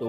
2।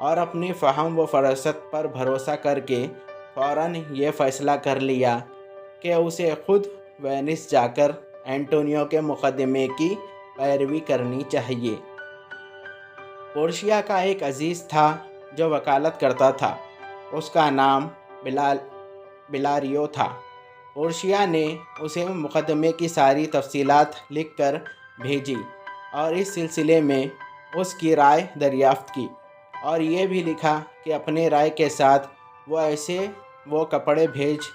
اور اپنی فہم و فرست پر بھروسہ کر کے فوراً یہ فیصلہ کر لیا کہ اسے خود وینس جا کر اینٹونیو کے مقدمے کی پیروی کرنی چاہیے۔ پورشیا کا ایک عزیز تھا جو وکالت کرتا تھا، اس کا نام بلاریو تھا۔ پورشیا نے اسے مقدمے کی ساری تفصیلات لکھ کر بھیجی اور اس سلسلے میں اس کی رائے دریافت کی، اور یہ بھی لکھا کہ اپنے رائے کے ساتھ وہ کپڑے بھیج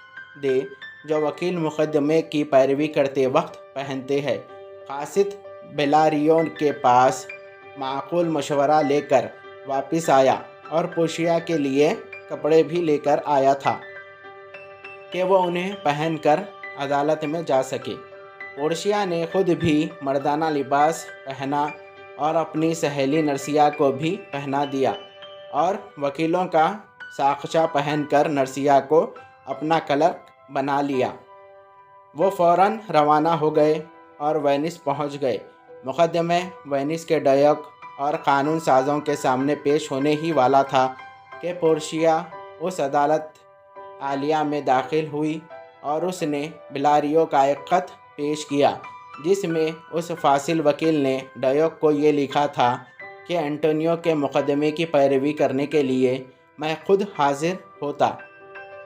دے جو وکیل مقدمے کی پیروی کرتے وقت پہنتے ہیں۔ قاصد بلاریو کے پاس معقول مشورہ لے کر واپس آیا اور پورشیا کے لیے کپڑے بھی لے کر آیا تھا کہ وہ انہیں پہن کر عدالت میں جا سکے۔ پورشیا نے خود بھی مردانہ لباس پہنا اور اپنی سہیلی نرسیا کو بھی پہنا دیا، اور وکیلوں کا ساقچہ پہن کر نرسیا کو اپنا کلرک بنا لیا۔ وہ فوراً روانہ ہو گئے اور وینس پہنچ گئے۔ مقدمہ وینس کے ڈیوک اور قانون سازوں کے سامنے پیش ہونے ہی والا تھا کہ پورشیا اس عدالت عالیہ میں داخل ہوئی اور اس نے بلاریو کا ایک خط پیش کیا جس میں اس فاصل وکیل نے ڈیوک کو یہ لکھا تھا کہ اینٹونیو کے مقدمے کی پیروی کرنے کے لیے میں خود حاضر ہوتا،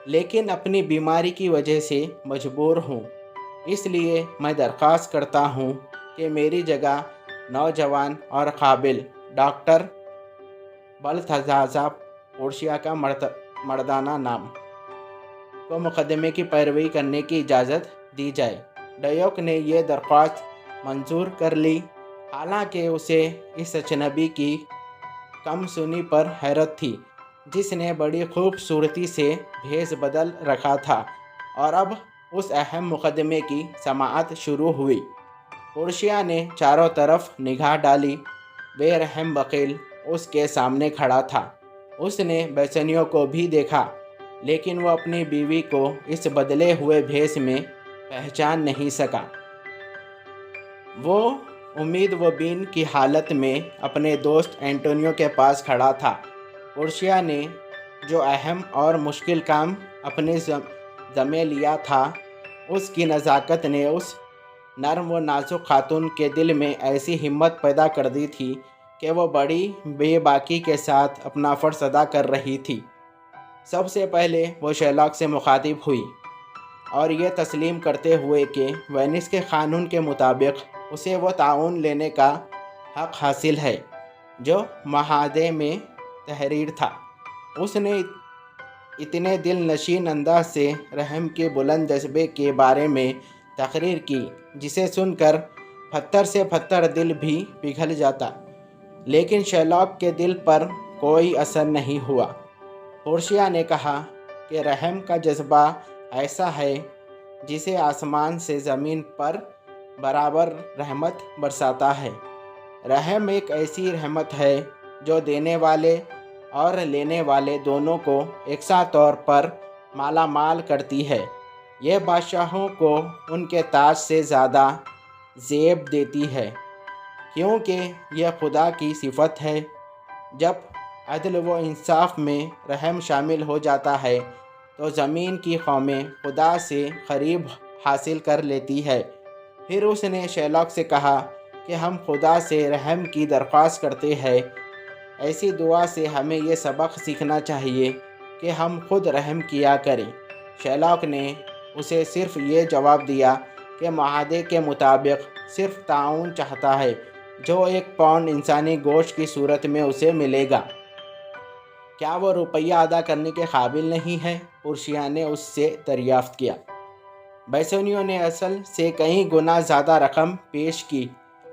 لیکن اپنی بیماری کی وجہ سے مجبور ہوں، اس لیے میں درخواست کرتا ہوں کہ میری جگہ نوجوان اور قابل ڈاکٹر بلتھازار پورشیا کا مردانہ نام کو مقدمے کی پیروی کرنے کی اجازت دی جائے۔ ڈیوک نے یہ درخواست منظور کر لی، حالانکہ اسے اس اجنبی کی کم سنی پر حیرت تھی جس نے بڑی خوبصورتی سے بھیس بدل رکھا تھا، اور اب اس اہم مقدمے کی سماعت شروع ہوئی۔ پورشیا نے چاروں طرف نگاہ ڈالی۔ بے رحم وکیل اس کے سامنے کھڑا تھا۔ اس نے بیسنیو کو بھی دیکھا، لیکن وہ اپنی بیوی کو اس بدلے ہوئے بھیس میں پہچان نہیں سکا۔ وہ امید و بین کی حالت میں اپنے دوست اینٹونیو کے پاس کھڑا تھا۔ پورشیا نے جو اہم اور مشکل کام اپنے ذمے لیا تھا، اس کی نزاکت نے اس نرم و نازک خاتون کے دل میں ایسی ہمت پیدا کر دی تھی کہ وہ بڑی بے باکی کے ساتھ اپنا فرض ادا کر رہی تھی۔ سب سے پہلے وہ شیلاک سے مخاطب ہوئی اور یہ تسلیم کرتے ہوئے کہ وینس کے قانون کے مطابق اسے وہ تعاون لینے کا حق حاصل ہے جو معاہدے میں تحریر تھا۔ اس نے اتنے دل نشین انداز سے رحم کے بلند جذبے کے بارے میں تقریر کی جسے سن کر پتھر سے پتھر دل بھی پگھل جاتا، لیکن شیلاک کے دل پر کوئی اثر نہیں ہوا۔ پورشیا نے کہا کہ رحم کا جذبہ ایسا ہے جسے آسمان سے زمین پر برابر رحمت برساتا ہے۔ رحم ایک ایسی رحمت ہے جو دینے والے اور لینے والے دونوں کو یکساں طور پر مالا مال کرتی ہے۔ یہ بادشاہوں کو ان کے تاج سے زیادہ زیب دیتی ہے، کیونکہ یہ خدا کی صفت ہے۔ جب عدل و انصاف میں رحم شامل ہو جاتا ہے تو زمین کی قومیں خدا سے قریب حاصل کر لیتی ہے۔ پھر اس نے شیلاک سے کہا کہ ہم خدا سے رحم کی درخواست کرتے ہیں۔ ایسی دعا سے ہمیں یہ سبق سیکھنا چاہیے کہ ہم خود رحم کیا کریں۔ شیلاک نے اسے صرف یہ جواب دیا کہ معاہدے کے مطابق صرف تعاون چاہتا ہے جو 1 پاؤنڈ انسانی گوشت کی صورت میں اسے ملے گا۔ کیا وہ روپیہ ادا کرنے کے قابل نہیں ہے؟ پورشیا نے اس سے دریافت کیا۔ بیسنیو نے اصل سے کئی گنا زیادہ رقم پیش کی،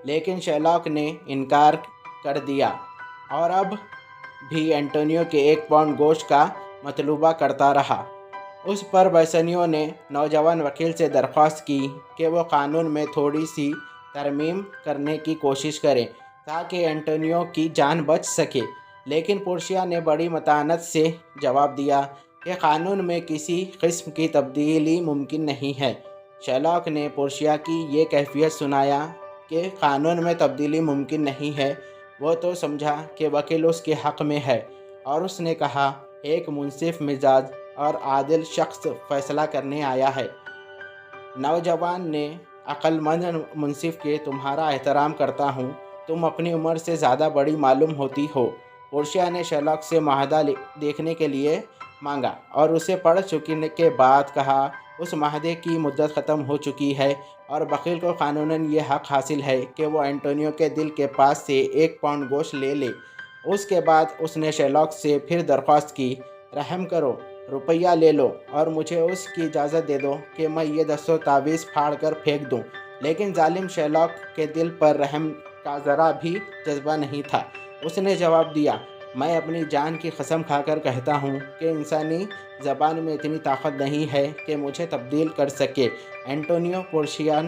لیکن شیلاک نے انکار کر دیا اور اب بھی اینٹونیو کے 1 پاؤنڈ گوشت کا مطالبہ کرتا رہا۔ اس پر بیسنیو نے نوجوان وکیل سے درخواست کی کہ وہ قانون میں تھوڑی سی ترمیم کرنے کی کوشش کرے تاکہ اینٹونیو کی جان بچ سکے، لیکن پورشیا نے بڑی متانت سے جواب دیا کہ قانون میں کسی قسم کی تبدیلی ممکن نہیں ہے۔ شیلاک نے پورشیا کی یہ کیفیت سنایا کہ قانون میں تبدیلی ممکن نہیں ہے، وہ تو سمجھا کہ وکیل اس کے حق میں ہے اور اس نے کہا، ایک منصف مزاج اور عادل شخص فیصلہ کرنے آیا ہے۔ نوجوان نے عقل مند منصف کے، تمہارا احترام کرتا ہوں، تم اپنی عمر سے زیادہ بڑی معلوم ہوتی ہو۔ پورشیا نے شیرلاک سے معاہدہ دیکھنے کے لیے مانگا اور اسے پڑھ چکنے کے بعد کہا، اس معاہدے کی مدت ختم ہو چکی ہے اور بخیل کو قانوناً یہ حق حاصل ہے کہ وہ اینٹونیو کے دل کے پاس سے 1 پاؤنڈ گوشت لے لے۔ اس کے بعد اس نے شیرلاک سے پھر درخواست کی، رحم کرو، روپیہ لے لو اور مجھے اس کی اجازت دے دو کہ میں یہ دستوں تعویذ پھاڑ کر پھینک دوں۔ لیکن ظالم شیرلاک کے دل پر رحم کا ذرا بھی جذبہ نہیں تھا۔ اس نے جواب دیا، میں اپنی جان کی قسم کھا کر کہتا ہوں کہ انسانی زبان میں اتنی طاقت نہیں ہے کہ مجھے تبدیل کر سکے۔ اینٹونیو، پورشیا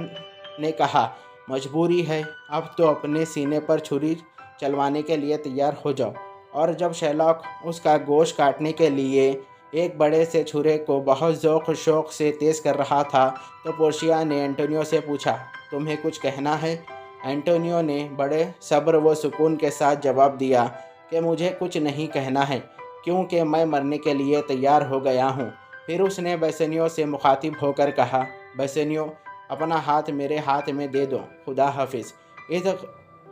نے کہا، مجبوری ہے، اب تو اپنے سینے پر چھری چلوانے کے لیے تیار ہو جاؤ۔ اور جب شیرلاک اس کا گوشت کاٹنے کے لیے ایک بڑے سے چھرے کو بہت ذوق و شوق سے تیز کر رہا تھا تو پورشیا نے اینٹونیو سے پوچھا، تمہیں کچھ کہنا ہے؟ اینٹونیو نے بڑے صبر و سکون کے ساتھ جواب دیا کہ مجھے کچھ نہیں کہنا ہے، کیونکہ میں مرنے کے لیے تیار ہو گیا ہوں۔ پھر اس نے بیسنیو سے مخاطب ہو کر کہا، بیسنیو، اپنا ہاتھ میرے ہاتھ میں دے دو، خدا حافظ۔ اس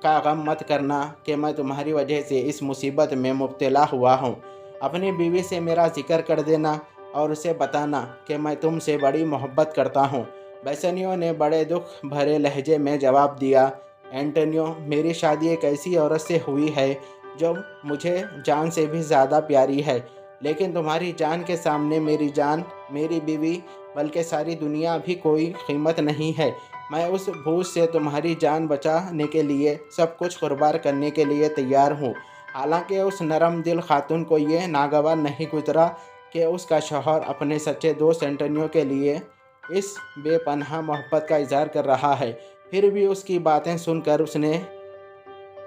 کا غم مت کرنا کہ میں تمہاری وجہ سے اس مصیبت میں مبتلا ہوا ہوں۔ اپنی بیوی سے میرا ذکر کر دینا اور اسے بتانا کہ میں تم سے بڑی محبت کرتا ہوں۔ بیسنیو نے بڑے دکھ بھرے لہجے میں جواب دیا، اینٹونیو، میری شادی ایک ایسی عورت سے ہوئی ہے جو مجھے جان سے بھی زیادہ پیاری ہے، لیکن تمہاری جان کے سامنے میری جان، میری بیوی، بلکہ ساری دنیا بھی کوئی قیمت نہیں ہے۔ میں اس بھوت سے تمہاری جان بچانے کے لیے سب کچھ قربان کرنے کے لیے تیار ہوں۔ حالانکہ اس نرم دل خاتون کو یہ ناگوار نہیں گزرا کہ اس کا شوہر اپنے سچے دوست اینٹونیو کے لیے اس بے پناہ محبت کا اظہار کر رہا ہے، پھر بھی اس کی باتیں سن کر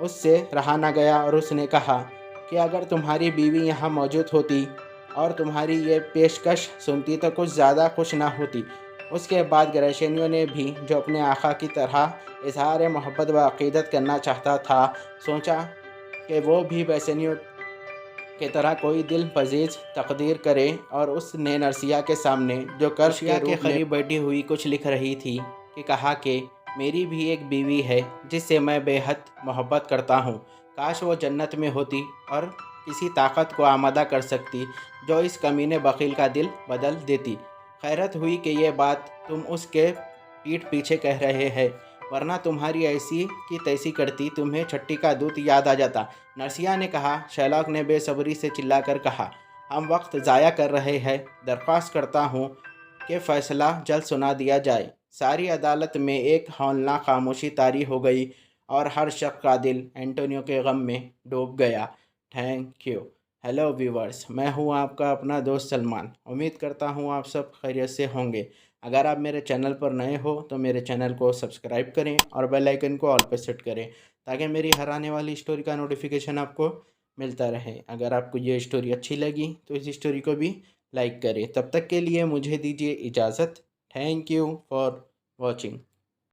اس سے رہا نہ گیا اور اس نے کہا کہ اگر تمہاری بیوی یہاں موجود ہوتی اور تمہاری یہ پیشکش سنتی تو کچھ زیادہ خوش نہ ہوتی۔ اس کے بعد گریشینیو نے بھی، جو اپنے آقا کی طرح اظہار محبت و عقیدت کرنا چاہتا تھا، سوچا کہ وہ بھی بیسنیو کی طرح کوئی دل پذیر تقدیر کرے، اور اس نے نرسیا کے سامنے، جو کرشیا کے قریب بیٹھی ہوئی کچھ لکھ رہی تھی، کہ کہا کہ میری بھی ایک بیوی ہے جس سے میں بے حد محبت کرتا ہوں۔ کاش وہ جنت میں ہوتی اور کسی طاقت کو آمادہ کر سکتی جو اس کمینے بخیل کا دل بدل دیتی۔ خیرت ہوئی کہ یہ بات تم اس کے پیٹھ پیچھے کہہ رہے ہیں، ورنہ تمہاری ایسی کی تیسی کرتی، تمہیں چھٹی کا دودھ یاد آ جاتا۔ نرسیا نے کہا۔ شیرلاک نے بے صبری سے چلا کر کہا، ہم وقت ضائع کر رہے ہیں، درخواست کرتا ہوں کہ فیصلہ جلد سنا دیا جائے۔ ساری عدالت میں ایک ہولناک خاموشی طاری ہو گئی اور ہر شخص کا دل اینٹونیو کے غم میں ڈوب گیا۔ Thank you. ہیلو ویورز، میں ہوں آپ کا اپنا دوست سلمان۔ امید کرتا ہوں آپ سب خیریت سے ہوں گے۔ اگر آپ میرے چینل پر نئے ہو تو میرے چینل کو سبسکرائب کریں اور بیل آئیکن کو آل پہ سیٹ کریں تاکہ میری ہر آنے والی اسٹوری کا نوٹیفیکیشن آپ کو ملتا رہے۔ اگر آپ کو یہ اسٹوری اچھی لگی تو اس اسٹوری کو بھی لائک کریں۔ تب تک کے لیے مجھے دیجیے اجازت۔ Thank you for watching.